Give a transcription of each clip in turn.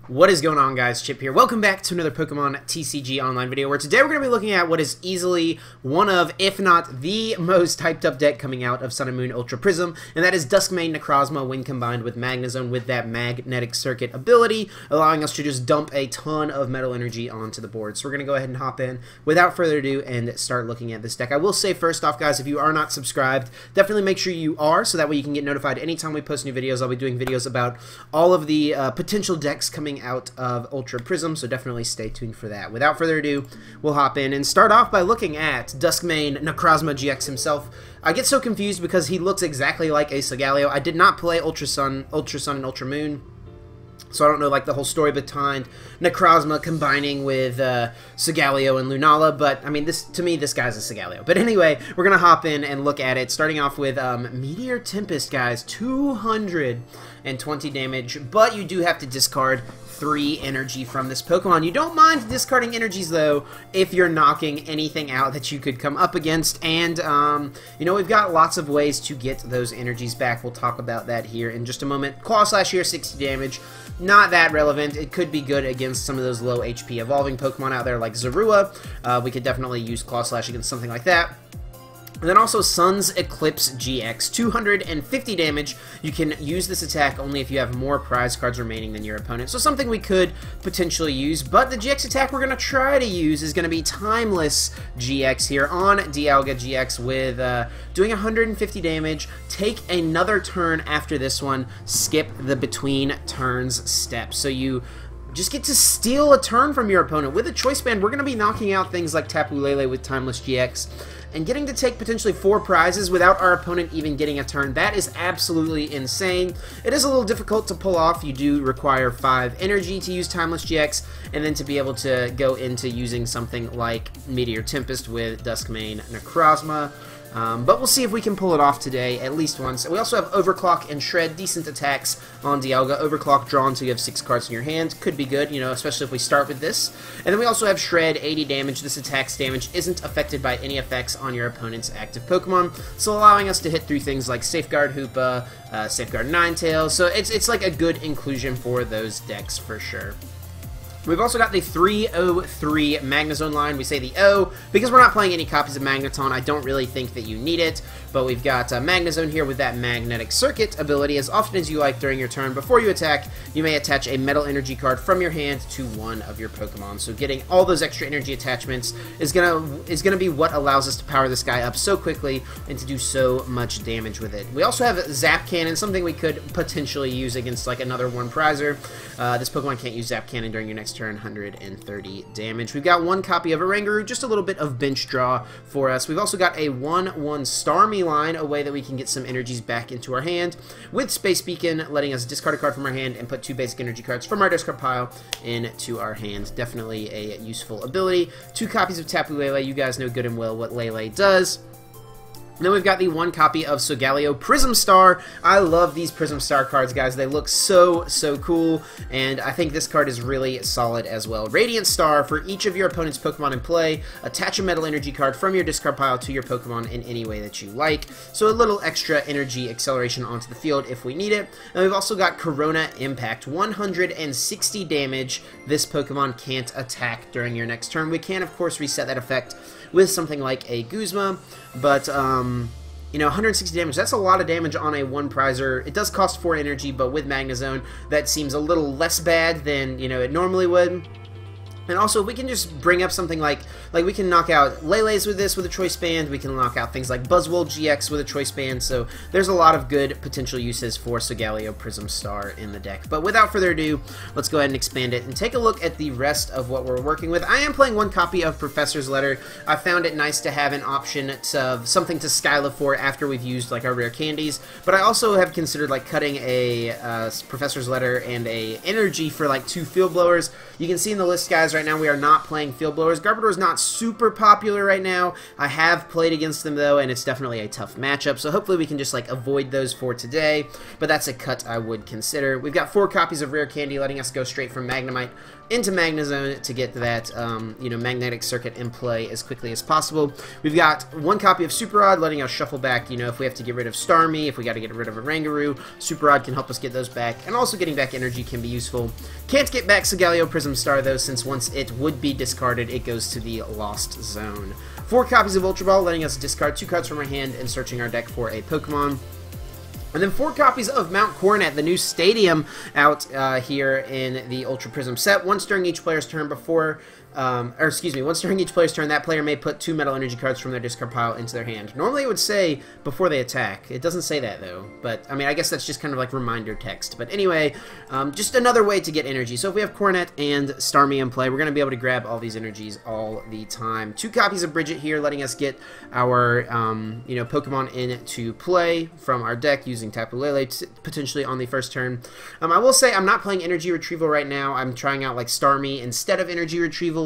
What is going on, guys? Chip here. Welcome back to another Pokemon TCG online video, where today we're going to be looking at what is easily one of, if not the most hyped up deck coming out of Sun and Moon Ultra Prism, and that is Dusk main Necrozma when combined with Magnezone with that Magnetic Circuit ability, allowing us to just dump a ton of Metal Energy onto the board. So we're going to go ahead and hop in without further ado and start looking at this deck. I will say first off, guys, if you are not subscribed, definitely make sure you are, so that way you can get notified anytime we post new videos. I'll be doing videos about all of the potential decks coming out of Ultra Prism, so definitely stay tuned for that. Without further adu, we'll hop in and start off by looking at Dusk main Necrozma-GX himself. I get so confused because he looks exactly like a Solgaleo. I did not play Ultra Sun, and Ultra Moon, so I don't know like the whole story behind Necrozma combining with Solgaleo and Lunala, but I mean, to me, this guy's a Solgaleo. But anyway, we're gonna hop in and look at it, starting off with Meteor Tempest, guys, 220 damage, but you do have to discard 3 energy from this Pokemon. You don't mind discarding energies, though, if you're knocking anything out that you could come up against, and, you know, we've got lots of ways to get those energies back. We'll talk about that here in just a moment. Claw Slash here, 60 damage. Not that relevant. It could be good against some of those low HP evolving Pokemon out there, like Zorua. We could definitely use Claw Slash against something like that. And then also Sun's Eclipse GX, 250 damage. You can use this attack only if you have more prize cards remaining than your opponent. So something we could potentially use, but the GX attack we're going to try to use is going to be Timeless GX here on Dialga-GX with doing 150 damage. Take another turn after this one. Skip the between turns step. So you just get to steal a turn from your opponent. With a Choice Band, we're going to be knocking out things like Tapu Lele with Timeless GX, and getting to take potentially 4 prizes without our opponent even getting a turn. That is absolutely insane. It is a little difficult to pull off. You do require 5 energy to use Timeless GX, and then to be able to go into using something like Meteor Tempest with Dusk main Necrozma. But we'll see if we can pull it off today, at least once. We also have Overclock and Shred, decent attacks on Dialga. Overclock drawn, so you have 6 cards in your hand. Could be good, you know, especially if we start with this. And then we also have Shred, 80 damage. This attack's damage isn't affected by any effects on your opponent's active Pokemon, so allowing us to hit through things like Safeguard Hoopa, Safeguard Ninetales. So it's like a good inclusion for those decks for sure. We've also got the 303 Magnezone line. We say the O because we're not playing any copies of Magneton. I don't really think that you need it, but we've got Magnezone here with that Magnetic Circuit ability. As often as you like during your turn, before you attack, you may attach a Metal Energy card from your hand to one of your Pokemon. So getting all those extra energy attachments is gonna be what allows us to power this guy up so quickly and to do so much damage with it. We also have Zap Cannon, something we could potentially use against like another 1-prizer. This Pokemon can't use Zap Cannon during your next turn, 130 damage. We've got 1 copy of Oranguru, just a little bit of bench draw for us. We've also got a 1/1 Starmie line, a way that we can get some energies back into our hand, with Space Beacon letting us discard a card from our hand and put 2 basic energy cards from our discard pile into our hand. Definitely a useful ability. 2 copies of Tapu Lele. You guys know good and well what Lele does. And then we've got the 1 copy of Solgaleo Prism Star. I love these Prism Star cards, guys. They look so cool, and I think this card is really solid as well. Radiant Star, for each of your opponent's Pokemon in play, attach a Metal Energy card from your discard pile to your Pokemon in any way that you like. So a little extra energy acceleration onto the field if we need it. And we've also got Coronet Impact, 160 damage. This Pokemon can't attack during your next turn. We can, of course, reset that effect with something like a Guzma, but you know, 160 damage, that's a lot of damage on a 1-prizer. It does cost 4 energy, but with Magnezone, that seems a little less bad than, you know, it normally would. And also, we can just bring up something like we can knock out Lele's with this with a Choice Band. We can knock out things like Buzzwole GX with a Choice Band. So there's a lot of good potential uses for Solgaleo Prism Star in the deck. But without further ado, let's go ahead and expand it and take a look at the rest of what we're working with. I am playing 1 copy of Professor's Letter. I found it nice to have an option of something to Skyla for after we've used like our rare candies. But I also have considered like cutting a Professor's Letter and a energy for like 2 Field Blowers. You can see in the list, guys, guys, right now we are not playing Field Blowers. Garbodor is not super popular right now. I have played against them, though, and it's definitely a tough matchup, so hopefully we can just, like, avoid those for today, but that's a cut I would consider. We've got 4 copies of Rare Candy, letting us go straight from Magnemite into Magnezone to get that, you know, magnetic circuit in play as quickly as possible. We've got 1 copy of Super Rod, letting us shuffle back, you know, if we have to get rid of Starmie, if we got to get rid of Oranguru, Super Rod can help us get those back, and also getting back energy can be useful. Can't get back Solgaleo Prism Star, though, since once it would be discarded, it goes to the Lost Zone. 4 copies of Ultra Ball, letting us discard 2 cards from our hand and searching our deck for a Pokemon. And then 4 copies of Mount Coronet, the new stadium out here in the Ultra Prism set. Once during each player's turn once during each player's turn, that player may put 2 Metal Energy cards from their discard pile into their hand. Normally it would say before they attack. It doesn't say that, though. But, I mean, I guess that's just kind of like reminder text. But anyway, just another way to get energy. So if we have Coronet and Starmie in play, we're going to be able to grab all these energies all the time. 2 copies of Brigette here, letting us get our, you know, Pokemon into play from our deck using Tapu Lele potentially on the first turn. I will say I'm not playing Energy Retrieval right now. I'm trying out, like, Starmie instead of Energy Retrieval.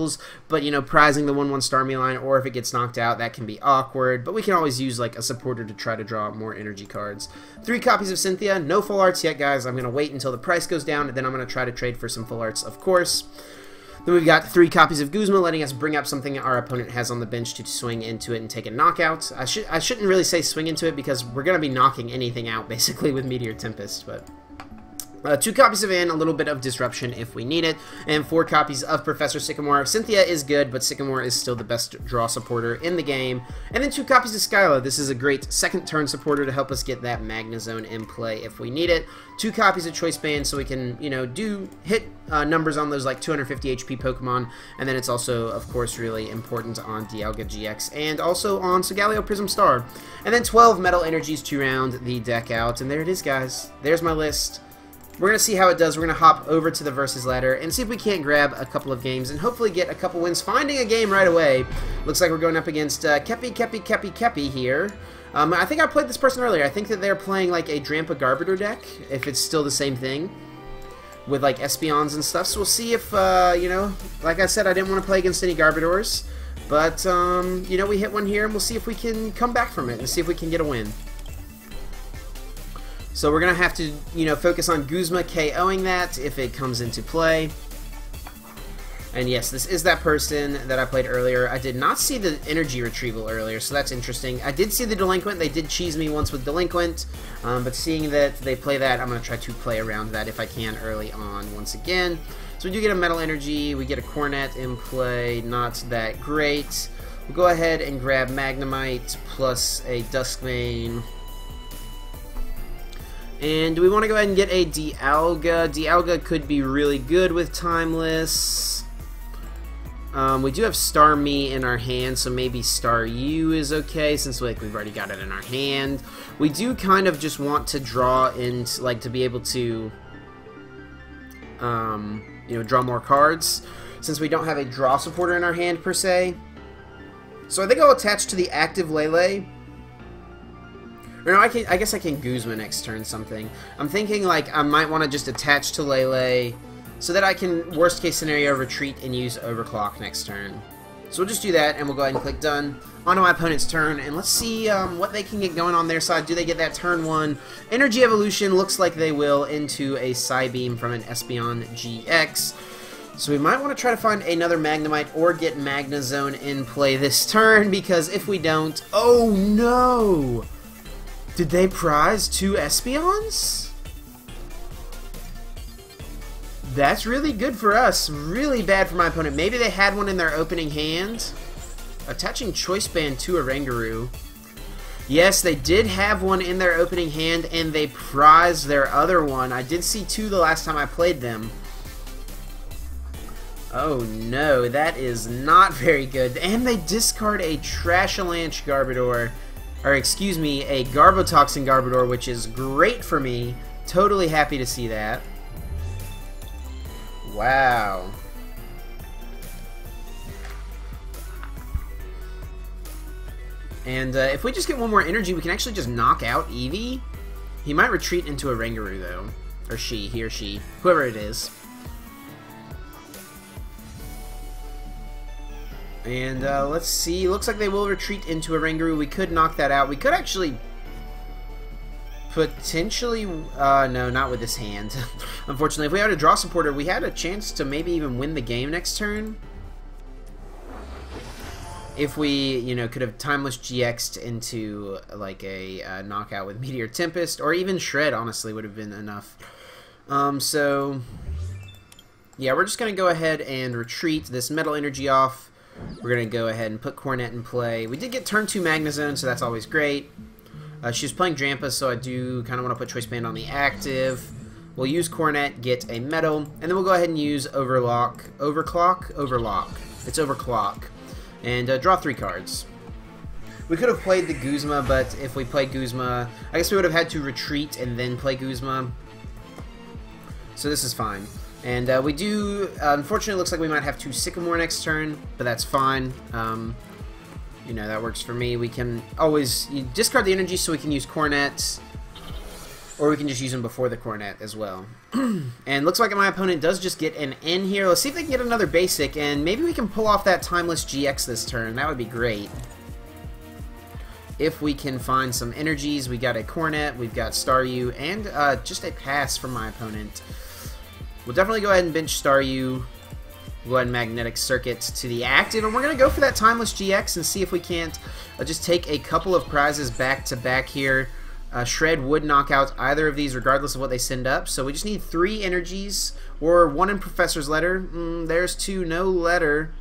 But, you know, prizing the 1/1 Starmie line, or if it gets knocked out, that can be awkward. But we can always use, like, a supporter to try to draw more energy cards. 3 copies of Cynthia. No full arts yet, guys. I'm going to wait until the price goes down, and then I'm going to try to trade for some full arts, of course. Then we've got 3 copies of Guzma, letting us bring up something our opponent has on the bench to swing into it and take a knockout. I shouldn't really say swing into it, because we're going to be knocking anything out, basically, with Meteor Tempest, but... 2 copies of Anne, a little bit of Disruption if we need it, and 4 copies of Professor Sycamore. Cynthia is good, but Sycamore is still the best draw supporter in the game. And then 2 copies of Skyla. This is a great second turn supporter to help us get that Magnezone in play if we need it. 2 copies of Choice Band so we can, you know, hit numbers on those like 250 HP Pokemon. And then it's also, of course, really important on Dialga-GX and also on Solgaleo Prism Star. And then 12 Metal Energies to round the deck out. And there it is, guys. There's my list. We're going to see how it does. We're going to hop over to the Versus ladder and see if we can't grab a couple of games and hopefully get a couple wins. Finding a game right away. Looks like we're going up against Kepi here. I think I played this person earlier. I think that they're playing like a Drampa Garbodor deck, if it's still the same thing, with like Espeons and stuff. So we'll see if, you know, like I said, I didn't want to play against any Garbodors. But, you know, we hit one here and we'll see if we can come back from it and see if we can get a win. So we're going to have to, you know, focus on Guzma KOing that if it comes into play. And yes, this is that person that I played earlier. I did not see the Energy Retrieval earlier, so that's interesting. I did see the Delinquent. They did cheese me once with Delinquent, but seeing that they play that, I'm going to try to play around that if I can early on once again. So we do get a Metal Energy. We get a Coronet in play. Not that great. We'll go ahead and grab Magnemite plus a Duskmane. And do we want to go ahead and get a Dialga? Dialga could be really good with Timeless. We do have Starmie in our hand, so maybe Staryu is okay, since we've already got it in our hand. We do kind of just want to draw into, like, to be able to, you know, draw more cards, since we don't have a draw supporter in our hand, per se. So I think I'll attach to the active Lele. Or no, I guess I can Guzma next turn something. I'm thinking, like, I might want to just attach to Lele so that I can, worst case scenario, retreat and use Overclock next turn. So we'll just do that, and we'll go ahead and click Done. On to my opponent's turn, and let's see what they can get going on their side. Do they get that turn 1 Energy Evolution? Looks like they will, into a Psybeam from an Espeon GX. So we might want to try to find another Magnemite or get Magnezone in play this turn, because if we don't... Oh, no! Did they prize 2 Espeons? That's really good for us. Really bad for my opponent. Maybe they had one in their opening hand. Attaching Choice Band to Oranguru. Yes, they did have one in their opening hand, and they prized their other one. I did see 2 the last time I played them. Oh no, that is not very good. And they discard a Trashalanche Garbodor. Or excuse me, a Garbotoxin Garbodor, which is great for me. Totally happy to see that. Wow. And if we just get one more energy, we can actually just knock out Eevee. He might retreat into a Oranguru, though. Or she, he or she, whoever it is. And let's see. Looks like they will retreat into Oranguru. We could knock that out. We could actually potentially... no, not with this hand. Unfortunately, if we had a draw supporter, we had a chance to maybe even win the game next turn. If we, you know, could have Timeless GX'd into like a knockout with Meteor Tempest, or even Shred, honestly, would have been enough. So, yeah, we're just going to go ahead and retreat this Metal Energy off. We're going to go ahead and put Coronet in play. We did get turn 2 Magnezone, so that's always great. She's playing Drampa, so I do kind of want to put Choice Band on the active. We'll use Coronet, get a Metal, and then we'll go ahead and use Overlock. Overlock. It's Overclock. And draw 3 cards. We could have played the Guzma, but if we played Guzma, I guess we would have had to retreat and then play Guzma. So this is fine. And we do, unfortunately, it looks like we might have to Sycamore next turn, but that's fine. You know, that works for me. We can always discard the energy so we can use Coronet, or we can just use them before the Coronet as well. And looks like my opponent does just get an N here. Let's see if they can get another basic, and maybe we can pull off that Timeless GX this turn. That would be great. If we can find some energies, we got a Coronet, we've got Staryu, and just a pass from my opponent. We'll definitely go ahead and bench Staryu. We'll go ahead and Magnetic Circuit to the active, and we're going to go for that Timeless GX and see if we can't just take a couple of prizes back to back here. Shred would knock out either of these regardless of what they send up, so we just need 3 energies, or 1 in Professor's Letter. There's 2, no letter.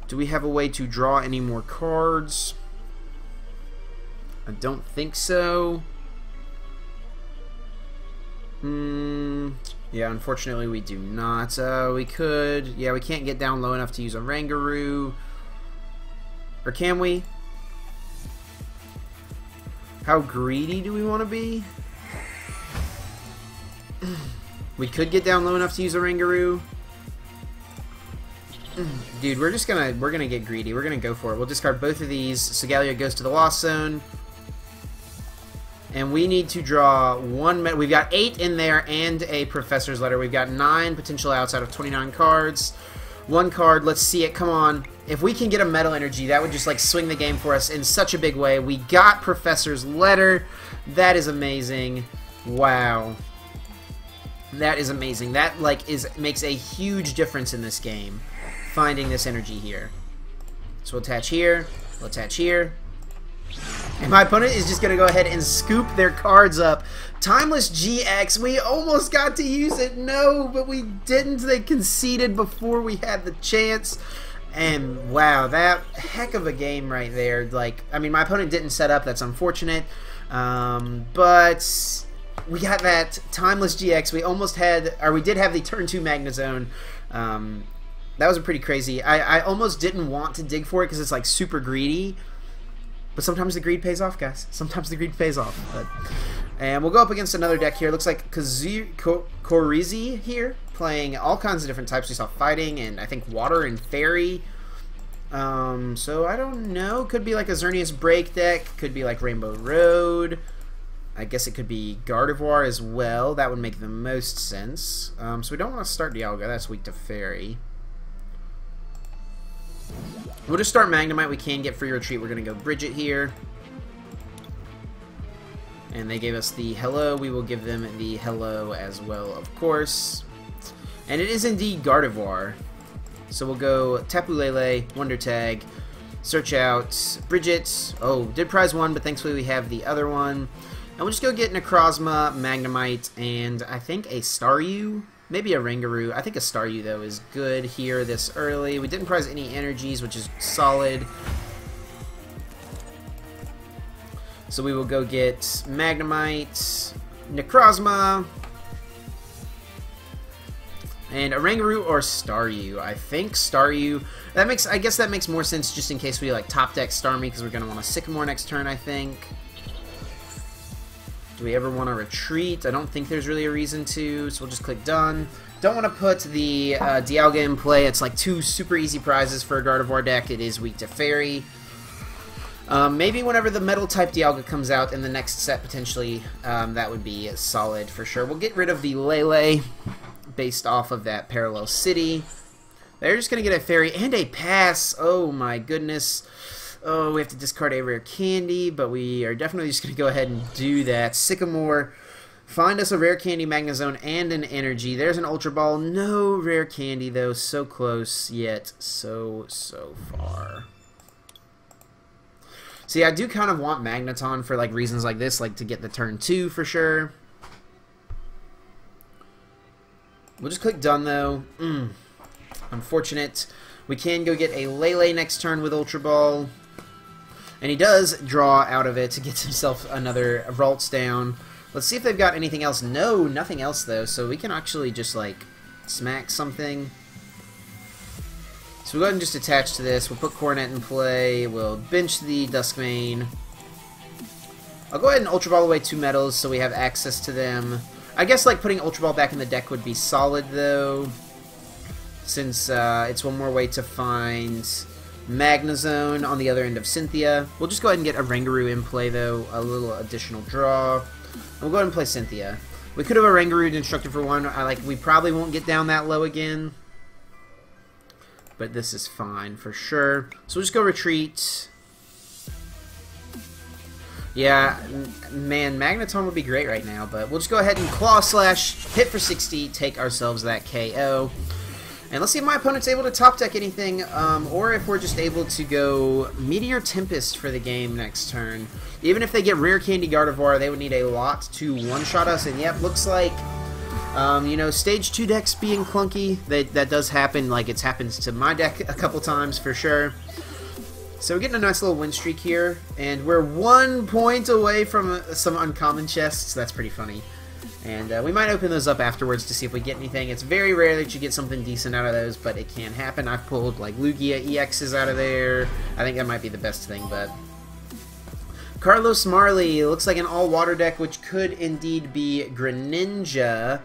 Do we have a way to draw any more cards? I don't think so. Yeah, unfortunately we do not. We could... Yeah, we can't get down low enough to use Oranguru. Or can we? How greedy do we want to be? We could get down low enough to use Oranguru. Dude, we're gonna get greedy. We're gonna go for it. We'll discard both of these. Solgaleo goes to the Lost Zone. And we need to draw 1... We've got 8 in there and a Professor's Letter. We've got 9 potential outs out of 29 cards. 1 card, let's see it, come on. If we can get a Metal Energy, that would just like swing the game for us in such a big way. We got Professor's Letter. That is amazing. Wow. That is amazing. That like makes a huge difference in this game, finding this energy here. So we'll attach here, we'll attach here. And my opponent is just going to go ahead and scoop their cards up. Timeless GX, we almost got to use it. No, but we didn't. They conceded before we had the chance. And wow, that heck of a game right there. Like, I mean, my opponent didn't set up. That's unfortunate. But we got that Timeless GX. We almost had, or we did have the turn 2 Magnezone. That was pretty crazy. I almost didn't want to dig for it because it's like super greedy. But sometimes the greed pays off, guys. Sometimes the greed pays off. And we'll go up against another deck here. Looks like Korizi here, playing all kinds of different types. We saw Fighting and I think Water and Fairy. So I don't know. Could be like a Xerneas Break deck. Could be like Rainbow Road. I guess it could be Gardevoir as well. That would make the most sense. So we don't want to start Dialga. That's weak to Fairy. We'll just start Magnemite. We can get free retreat. We're going to go Brigette here. And they gave us the hello. We will give them the hello as well, of course. And it is indeed Gardevoir. So we'll go Tapu Lele, Wonder Tag, search out Brigette. Oh, did prize 1, but thankfully we have the other one. And we'll just go get Necrozma, Magnemite, and I think a Staryu. Maybe a Oranguru. I think a Staryu, though, is good here this early. We didn't prize any energies, which is solid. So we will go get Magnemite, Necrozma, and Oranguru or Staryu. I think Staryu. I guess that makes more sense just in case we like top deck Starmie because we're going to want a Sycamore next turn, I think. Do we ever want to retreat? I don't think there's really a reason to, so we'll just click done. Don't want to put the Dialga in play. It's like 2 super easy prizes for a Gardevoir deck. It is weak to Fairy. Maybe whenever the Metal type Dialga comes out in the next set, potentially, that would be solid for sure. We'll get rid of the Lele based off of that Parallel City. They're just going to get a fairy and a pass. Oh my goodness. Oh, we have to discard a rare candy, but we are definitely just going to go ahead and do that. Sycamore, find us a rare candy, Magnezone, and an energy. There's an Ultra Ball. No rare candy, though. So close, yet so far. See, I do kind of want Magneton for like reasons like this, like to get the turn 2 for sure. We'll just click done, though. Unfortunate. We can go get a Lele next turn with Ultra Ball. And he does draw out of it to get himself another Ralts down. Let's see if they've got anything else. No, nothing else, though. So we can actually just, like, smack something. So we'll go ahead and just attach to this. We'll put Coronet in play. We'll bench the Dusk main. I'll go ahead and Ultra Ball away 2 metals so we have access to them. I guess, like, putting Ultra Ball back in the deck would be solid, though. Since it's one more way to find Magnezone on the other end of Cynthia. We'll just go ahead and get Oranguru in play, though. A little additional draw. And we'll go ahead and play Cynthia. We could have Oranguru'd Instructed for 1. We probably won't get down that low again. But this is fine for sure. So we'll just go retreat. Yeah, man, Magneton would be great right now. But we'll just go ahead and Claw Slash, hit for 60, take ourselves that KO. And let's see if my opponent's able to top deck anything, or if we're just able to go Meteor Tempest for the game next turn. Even if they get Rare Candy Gardevoir, they would need a lot to one-shot us, and yep, looks like, you know, Stage 2 decks being clunky, that does happen, like it's happened to my deck a couple times for sure. So we're getting a nice little win streak here, and we're 1 point away from some uncommon chests. That's pretty funny. And we might open those up afterwards to see if we get anything. It's very rare that you get something decent out of those, but it can happen. I've pulled like Lugia EXs out of there. I think that might be the best thing, but... Carlos Marley looks like an all-water deck, which could indeed be Greninja.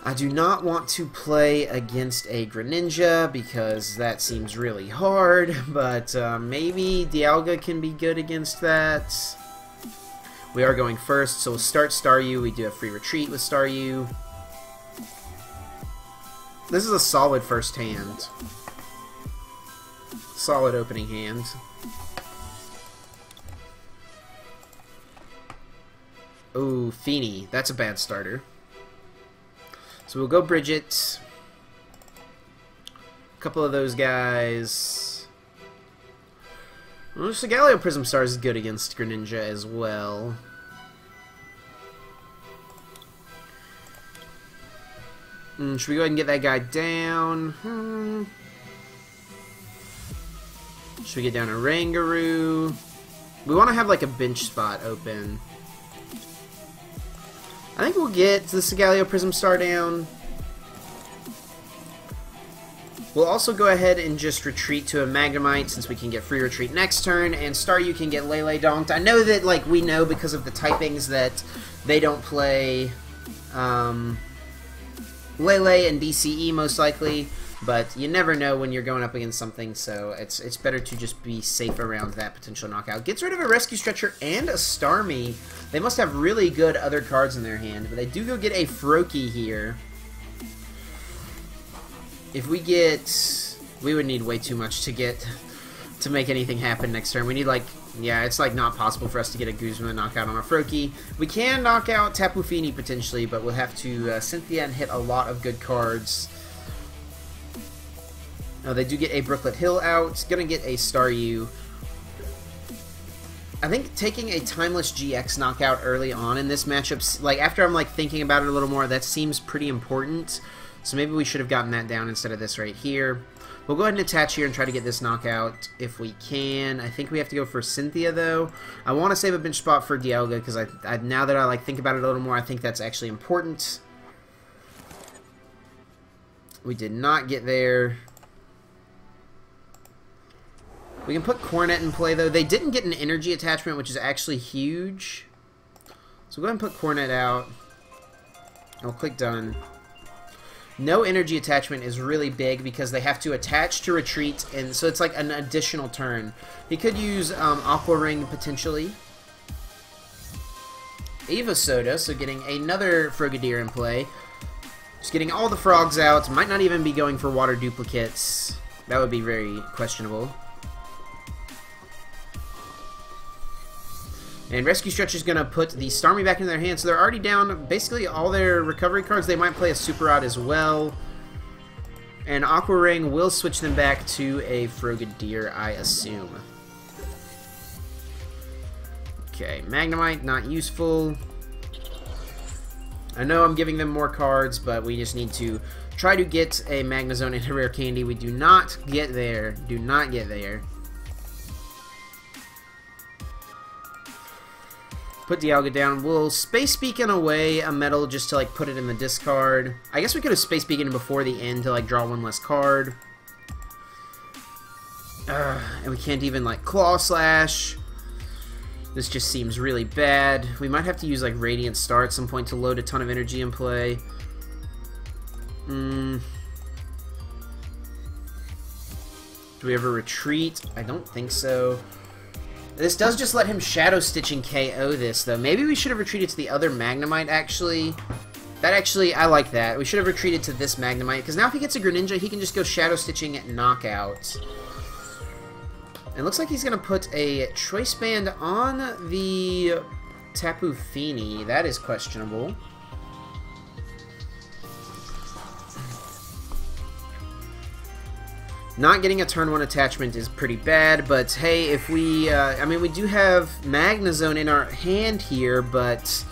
I do not want to play against a Greninja because that seems really hard, but maybe Dialga can be good against that. We are going first, so we'll start Staryu. We do a free retreat with Staryu. This is a solid first hand. Solid opening hand. Oh, Feeny. That's a bad starter. So we'll go Brigette. A couple of those guys. Well, Solgaleo Prism Star is good against Greninja as well. Should we go ahead and get that guy down? Should we get down Oranguru? We want to have like a bench spot open. I think we'll get the Solgaleo Prism Star down. We'll also go ahead and just retreat to a Magnemite since we can get free retreat next turn, and Staryu can get Lele donked. I know that, like, we know because of the typings that they don't play Lele and DCE most likely, but you never know when you're going up against something, so it's better to just be safe around that potential knockout. Gets rid of a Rescue Stretcher and a Starmie. They must have really good other cards in their hand, but they do go get a Froakie here. If we get... we would need way too much to make anything happen next turn. We need, like... yeah, it's, like, not possible for us to get a Guzma knockout on a Froakie. We can knock out Tapu Fini potentially, but we'll have to Cynthia and hit a lot of good cards. Oh, they do get a Brooklet Hill out. Gonna get a Staryu. I think taking a Timeless GX knockout early on in this matchup, like, after I'm, like, thinking about it a little more, that seems pretty important. So maybe we should have gotten that down instead of this right here. We'll go ahead and attach here and try to get this knockout if we can. I think we have to go for Cynthia, though. I want to save a bench spot for Dialga, because now that I like think about it a little more, I think that's actually important. We did not get there. We can put Coronet in play, though. They didn't get an energy attachment, which is actually huge. So we'll go ahead and put Coronet out. And we'll click done. No energy attachment is really big because they have to attach to retreat, and so it's like an additional turn. He could use Aqua Ring potentially. Eva Soda, so getting another Frogadier in play. Just getting all the frogs out. Might not even be going for water duplicates. That would be very questionable. And Rescue Stretch is going to put the Starmie back in their hands. So they're already down basically all their recovery cards. They might play a Super Rod as well. And Aqua Ring will switch them back to a Frogadier, I assume. Okay, Magnemite, not useful. I know I'm giving them more cards, but we just need to try to get a Magnezone and a Rare Candy. We do not get there. Do not get there. Put Dialga down. We'll Space Beacon away a metal just to like put it in the discard. I guess we could have Space Beacon before the end to like draw one less card. And we can't even like Claw Slash. This just seems really bad. We might have to use like Radiant Star at some point to load a ton of energy in play. Do we ever retreat? I don't think so. This does just let him Shadow Stitch and KO this, though. Maybe we should have retreated to the other Magnemite, actually. That actually, I like that. We should have retreated to this Magnemite, because now if he gets a Greninja, he can just go Shadow Stitching at Knockout. It looks like he's going to put a Choice Band on the Tapu Fini. That is questionable. Not getting a turn 1 attachment is pretty bad, but hey, if we, I mean, we do have Magnezone in our hand here, but,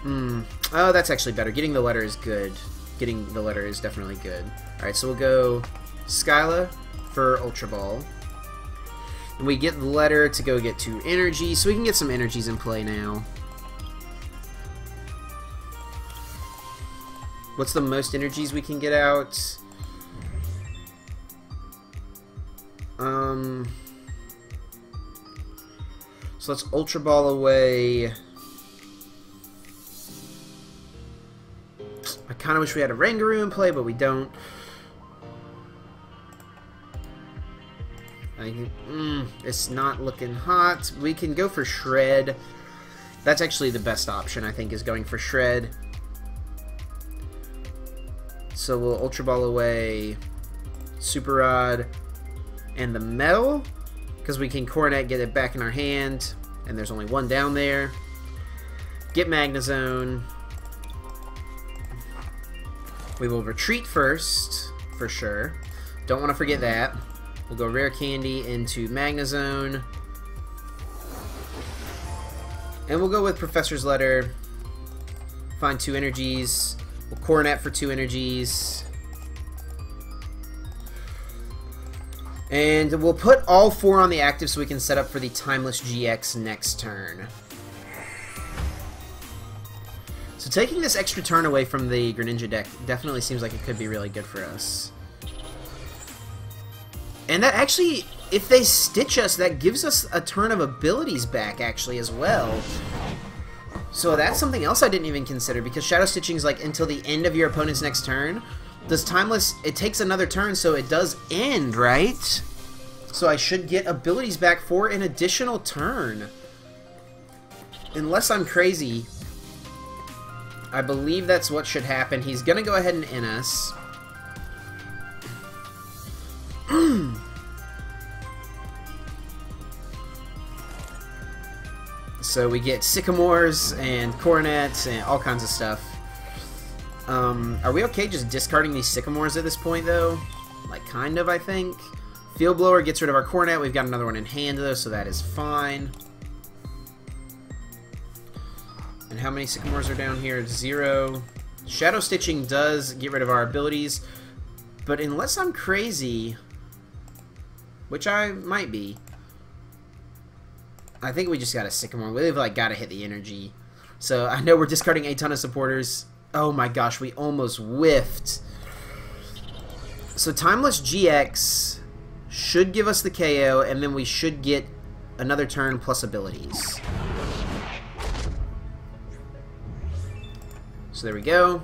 oh, that's actually better. Getting the letter is good. Getting the letter is definitely good. Alright, so we'll go Skyla for Ultra Ball. And we get the letter to go get 2 energy, so we can get some energies in play now. What's the most energies we can get out? So let's Ultra Ball away. I kind of wish we had a Oranguru in play, but we don't. It's not looking hot. We can go for Shred. That's actually the best option, I think, is going for Shred. So we'll Ultra Ball away Super Rod and the metal, because we can Coronet, get it back in our hand, and there's only one down there. Get Magnezone. We will retreat first, for sure. Don't want to forget that. We'll go Rare Candy into Magnezone. And we'll go with Professor's Letter. Find 2 energies. We'll Coronet for 2 energies. And we'll put all 4 on the active so we can set up for the Timeless GX next turn. So taking this extra turn away from the Greninja deck definitely seems like it could be really good for us. And that actually, if they Stitch us, that gives us a turn of abilities back actually as well. So that's something else I didn't even consider, because Shadow Stitching is like until the end of your opponent's next turn. Does Timeless, it takes another turn, so it does end, right? So I should get abilities back for an additional turn. Unless I'm crazy, I believe that's what should happen. He's going to go ahead and in us. So we get Sycamores and Coronets and all kinds of stuff. Are we okay just discarding these Sycamores at this point, though? Like, kind of, I think. Field Blower gets rid of our Coronet. We've got another one in hand, though, so that is fine. And how many Sycamores are down here? 0. Shadow Stitching does get rid of our abilities, but unless I'm crazy, which I might be, I think we just got a Sycamore. We've, like, got to hit the energy. So I know we're discarding a ton of supporters. Oh my gosh, we almost whiffed. So Timeless GX should give us the KO, and then we should get another turn plus abilities. So there we go.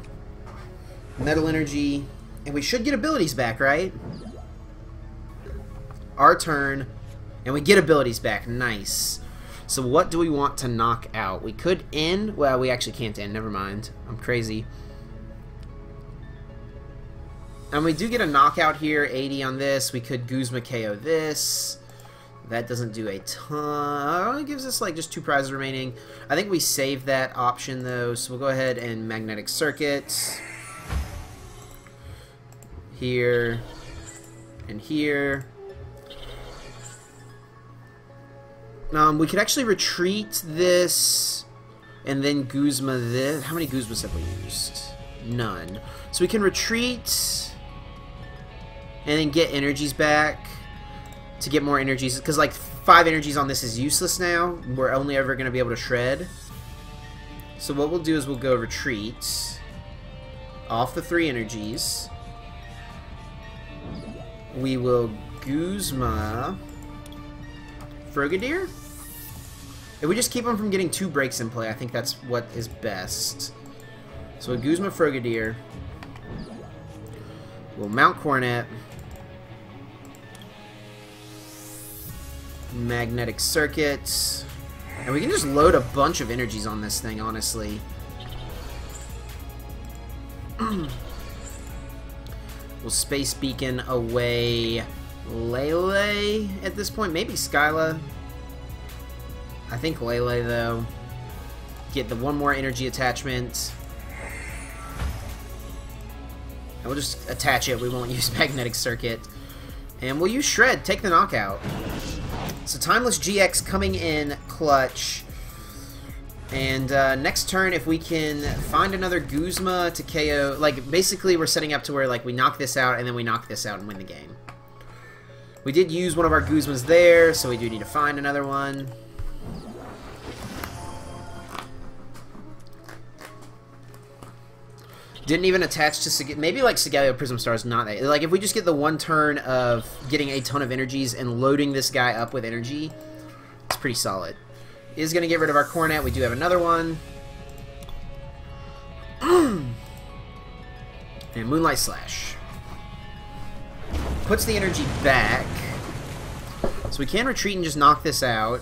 Metal Energy. And we should get abilities back, right? Our turn. And we get abilities back. Nice. So what do we want to knock out? We could end. Well, we actually can't end. Never mind. I'm crazy. And we do get a knockout here, 80 on this. We could Guzma KO this. That doesn't do a ton. It gives us like just 2 prizes remaining. I think we save that option though, so we'll go ahead and Magnetic Circuit. Here. And here. We could actually retreat this and then Guzma this. How many Guzmas have we used? None. So we can retreat and then get energies back to get more energies. Because like 5 energies on this is useless now. We're only ever going to be able to shred. So what we'll do is we'll go retreat off the 3 energies. We will Guzma Frogadier. If we just keep them from getting 2 breaks in play, I think that's what is best. So a Guzma Frogadier. We'll mount Coronet. Magnetic Circuit. And we can just load a bunch of energies on this thing, honestly. We'll Space Beacon away Lele at this point. Maybe Skyla. I think Lele, though. Get the 1 more energy attachment. And we'll just attach it. We won't use Magnetic Circuit. And we'll use Shred. Take the knockout. So Timeless GX coming in clutch. And next turn, if we can find another Guzma to KO... Like, basically, we're setting up to where, like, we knock this out, and then we knock this out and win the game. We did use one of our Guzmas there, so we do need to find another one. Didn't even attach to... Maybe, like, Solgaleo Prism Star is not that... Like, if we just get the 1 turn of getting a ton of energies and loading this guy up with energy, it's pretty solid. Is going to get rid of our Coronet. We do have another one. And Moonlight Slash. Puts the energy back. So we can retreat and just knock this out.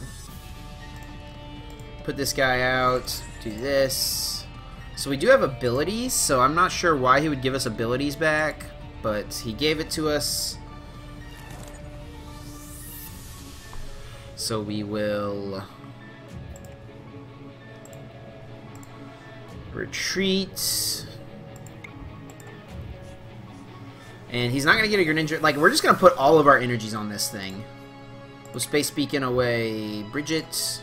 Put this guy out. Do this. So we do have abilities, so I'm not sure why he would give us abilities back, but he gave it to us. So we will... retreat. And he's not going to get a Greninja. Like, we're just going to put all of our energies on this thing. We'll Space Beacon away Brigette.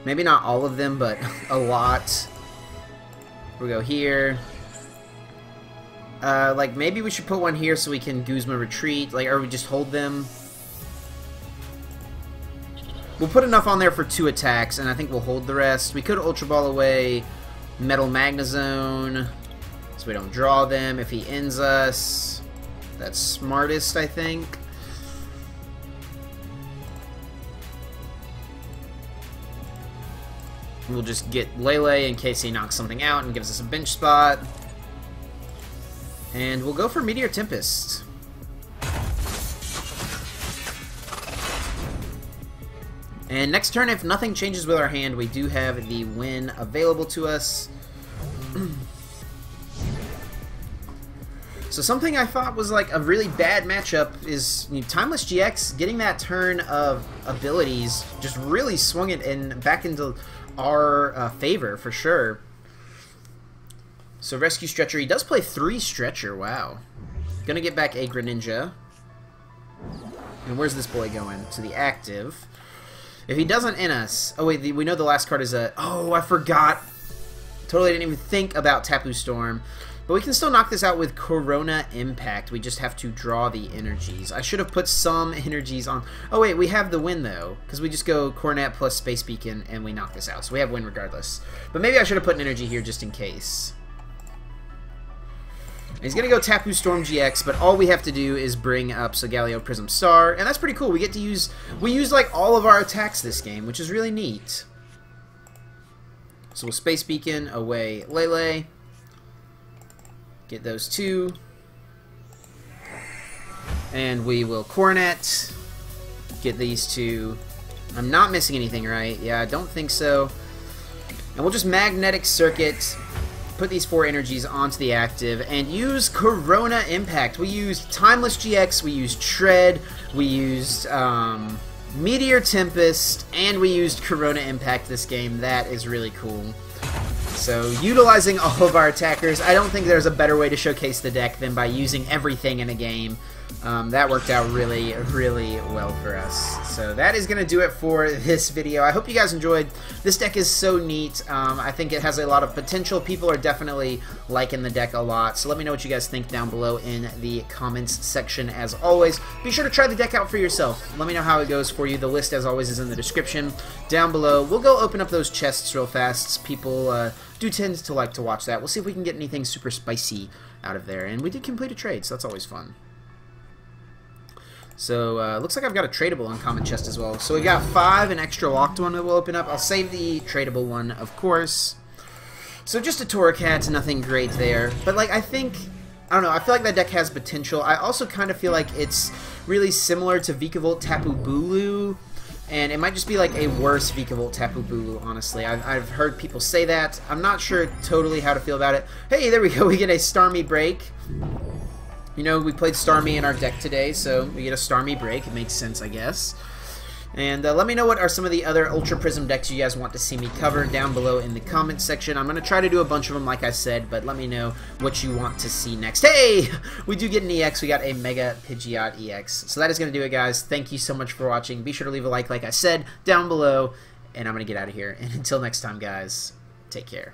Maybe not all of them, but a lot. We'll go here. Like, maybe we should put one here so we can Guzma retreat, like, or we just hold them. We'll put enough on there for 2 attacks, and I think we'll hold the rest. We could Ultra Ball away Metal Magnezone, so we don't draw them. If he ends us, that's smartest, I think. We'll just get Lele in case he knocks something out and gives us a bench spot. And we'll go for Meteor Tempest. And next turn, if nothing changes with our hand, we do have the win available to us. So something I thought was like a really bad matchup is Timeless GX getting that turn of abilities just really swung it in back into our favor for sure. So Rescue Stretcher, he does play 3 Stretcher, wow. Gonna get back a Greninja. And where's this boy going? To the active. If he doesn't in us... Oh wait, we know the last card is a... Oh, I forgot. Totally didn't even think about Tapu Storm. But we can still knock this out with Corona Impact. We just have to draw the energies. I should have put some energies on... Oh wait, we have the win though. Because we just go Coronet plus Space Beacon and we knock this out. So we have win regardless. But maybe I should have put an energy here just in case. He's going to go Tapu Storm GX, but all we have to do is bring up Solgaleo Prism Star, and that's pretty cool. We get to use... We use, like, all of our attacks this game, which is really neat. So we'll Space Beacon away Lele. Get those 2. And we will Coronet. Get these 2. I'm not missing anything, right? Yeah, I don't think so. And we'll just Magnetic Circuit, put these 4 energies onto the active, and use Corona Impact. We used Timeless GX, we used Shred, we used Meteor Tempest, and we used Corona Impact this game. That is really cool. So, utilizing all of our attackers, I don't think there's a better way to showcase the deck than by using everything in a game. That worked out really, really well for us. So that is going to do it for this video. I hope you guys enjoyed. This deck is so neat. I think it has a lot of potential. People are definitely liking the deck a lot. So let me know what you guys think down below in the comments section as always. Be sure to try the deck out for yourself. Let me know how it goes for you. The list as always is in the description down below. We'll go open up those chests real fast. People do tend to like to watch that. We'll see if we can get anything super spicy out of there. And we did complete a trade, so that's always fun. So, looks like I've got a tradable uncommon chest as well. So we got 5, an extra locked one that we'll open up. I'll save the tradable one, of course. So just a Torracat, nothing great there. But, like, I don't know, I feel like that deck has potential. I also kind of feel like it's really similar to Vikavolt Tapu Bulu. And it might just be, like, a worse Vikavolt Tapu Bulu, honestly. I've heard people say that. I'm not sure totally how to feel about it. Hey, there we go. We get a Starmie break. You know, we played Starmie in our deck today, so we get a Starmie break. It makes sense, I guess. And let me know what are some of the other Ultra Prism decks you guys want to see me cover down below in the comments section. I'm going to try to do a bunch of them, like I said, but let me know what you want to see next. Hey! We do get an EX. We got a Mega Pidgeot EX. So that is going to do it, guys. Thank you so much for watching. Be sure to leave a like I said, down below. And I'm going to get out of here. And until next time, guys, take care.